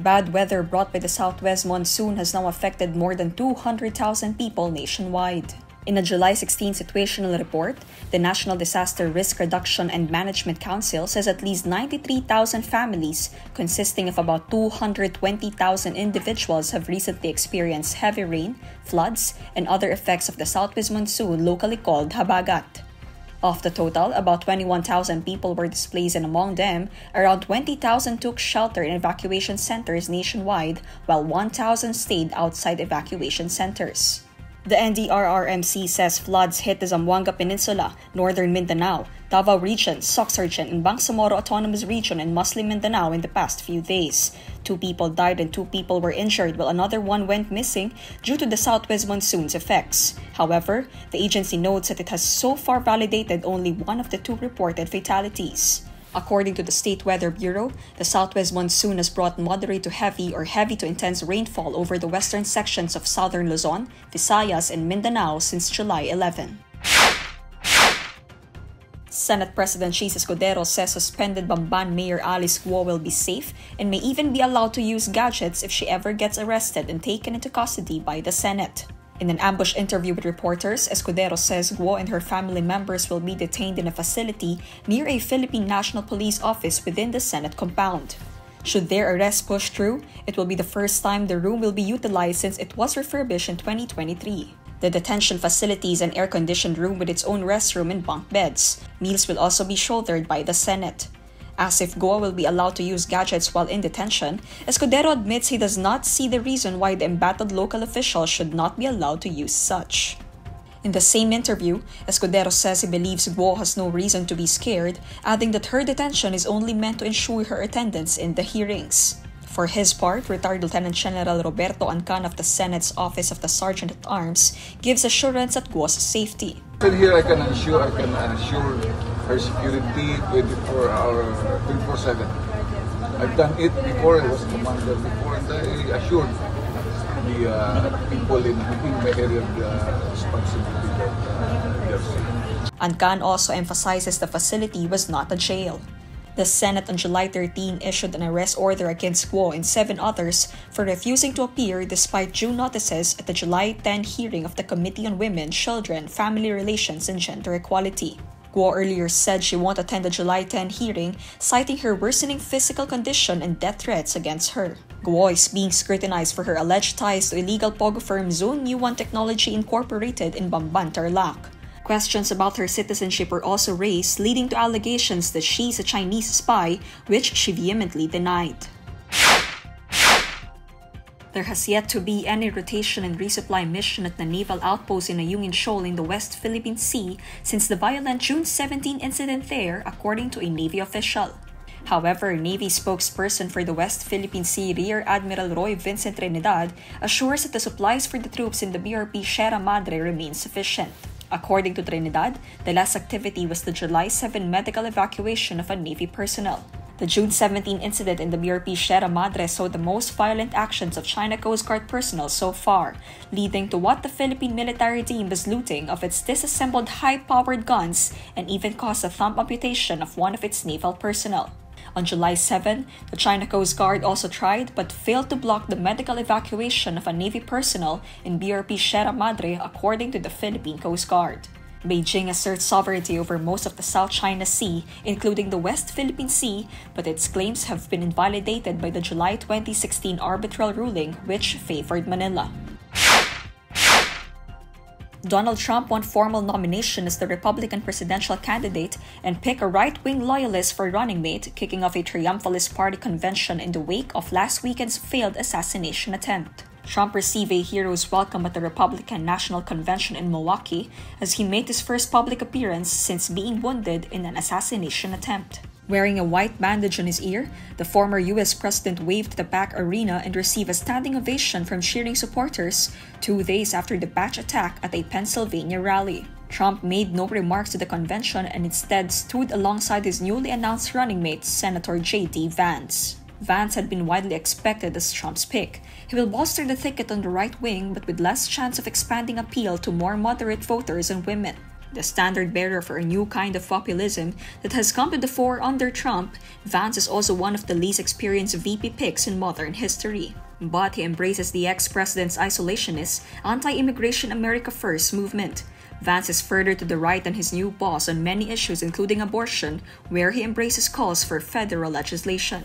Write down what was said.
Bad weather brought by the southwest monsoon has now affected more than 200,000 people nationwide. In a July 16 situational report, the National Disaster Risk Reduction and Management Council says at least 93,000 families, consisting of about 220,000 individuals, have recently experienced heavy rain, floods, and other effects of the southwest monsoon, locally called habagat. Of the total, about 21,000 people were displaced, and among them, around 20,000 took shelter in evacuation centers nationwide, while 1,000 stayed outside evacuation centers. The NDRRMC says floods hit the Zamboanga Peninsula, northern Mindanao, Davao Region, Sorsogon, and Bangsamoro Autonomous Region in Muslim Mindanao in the past few days. 2 people died and 2 people were injured, while another one went missing due to the southwest monsoon's effects. However, the agency notes that it has so far validated only one of the 2 reported fatalities. According to the State Weather Bureau, the southwest monsoon has brought moderate to heavy or heavy to intense rainfall over the western sections of southern Luzon, Visayas, and Mindanao since July 11. Senate President Chis Escudero says suspended Bamban Mayor Alice Guo will be safe and may even be allowed to use gadgets if she ever gets arrested and taken into custody by the Senate. In an ambush interview with reporters, Escudero says Guo and her family members will be detained in a facility near a Philippine National Police office within the Senate compound. Should their arrest push through, it will be the first time the room will be utilized since it was refurbished in 2023. The detention facility is an air-conditioned room with its own restroom and bunk beds. Meals will also be shouldered by the Senate. As if Guo will be allowed to use gadgets while in detention, Escudero admits he does not see the reason why the embattled local official should not be allowed to use such. In the same interview, Escudero says he believes Guo has no reason to be scared, adding that her detention is only meant to ensure her attendance in the hearings. For his part, retired Lieutenant General Roberto Ancan of the Senate's Office of the Sergeant-at-Arms gives assurance at Guo's safety. Here I can assure her security 24/7. I've done it before. I was commander before, and I assured the people in my area of the responsibility that they're safe. Ancan also emphasizes the facility was not a jail. The Senate on July 13 issued an arrest order against Guo and 7 others for refusing to appear despite due notices at the July 10 hearing of the Committee on Women, Children, Family Relations, and Gender Equality. Guo earlier said she won't attend the July 10 hearing, citing her worsening physical condition and death threats against her. Guo is being scrutinized for her alleged ties to illegal pogo firm Zone New One Technology Incorporated in Bamban, Tarlac. Questions about her citizenship were also raised, leading to allegations that she's a Chinese spy, which she vehemently denied. There has yet to be any rotation and resupply mission at the Naval Outpost in Ayungin Shoal in the West Philippine Sea since the violent June 17 incident there, according to a Navy official. However, Navy spokesperson for the West Philippine Sea, Rear Admiral Roy Vincent Trinidad, assures that the supplies for the troops in the BRP Sierra Madre remain sufficient. According to Trinidad, the last activity was the July 7 medical evacuation of a Navy personnel. The June 17 incident in the BRP Sierra Madre saw the most violent actions of China Coast Guard personnel so far, leading to what the Philippine military deemed as looting of its disassembled high-powered guns and even caused a thumb amputation of one of its naval personnel. On July 7, the China Coast Guard also tried but failed to block the medical evacuation of a Navy personnel in BRP Sierra Madre, according to the Philippine Coast Guard. Beijing asserts sovereignty over most of the South China Sea, including the West Philippine Sea, but its claims have been invalidated by the July 2016 arbitral ruling, which favored Manila. Donald Trump won formal nomination as the Republican presidential candidate and picked a right-wing loyalist for running mate, kicking off a triumphalist party convention in the wake of last weekend's failed assassination attempt. Trump received a hero's welcome at the Republican National Convention in Milwaukee as he made his first public appearance since being wounded in an assassination attempt. Wearing a white bandage on his ear, the former U.S. president waved to the packed arena and received a standing ovation from cheering supporters 2 days after the batch attack at a Pennsylvania rally. Trump made no remarks to the convention and instead stood alongside his newly announced running mate, Senator J.D. Vance. Vance had been widely expected as Trump's pick. He will bolster the ticket on the right wing, but with less chance of expanding appeal to more moderate voters and women. The standard bearer for a new kind of populism that has come to the fore under Trump, Vance is also one of the least experienced VP picks in modern history. But he embraces the ex-president's isolationist, anti-immigration America First movement. Vance is further to the right than his new boss on many issues including abortion, where he embraces calls for federal legislation.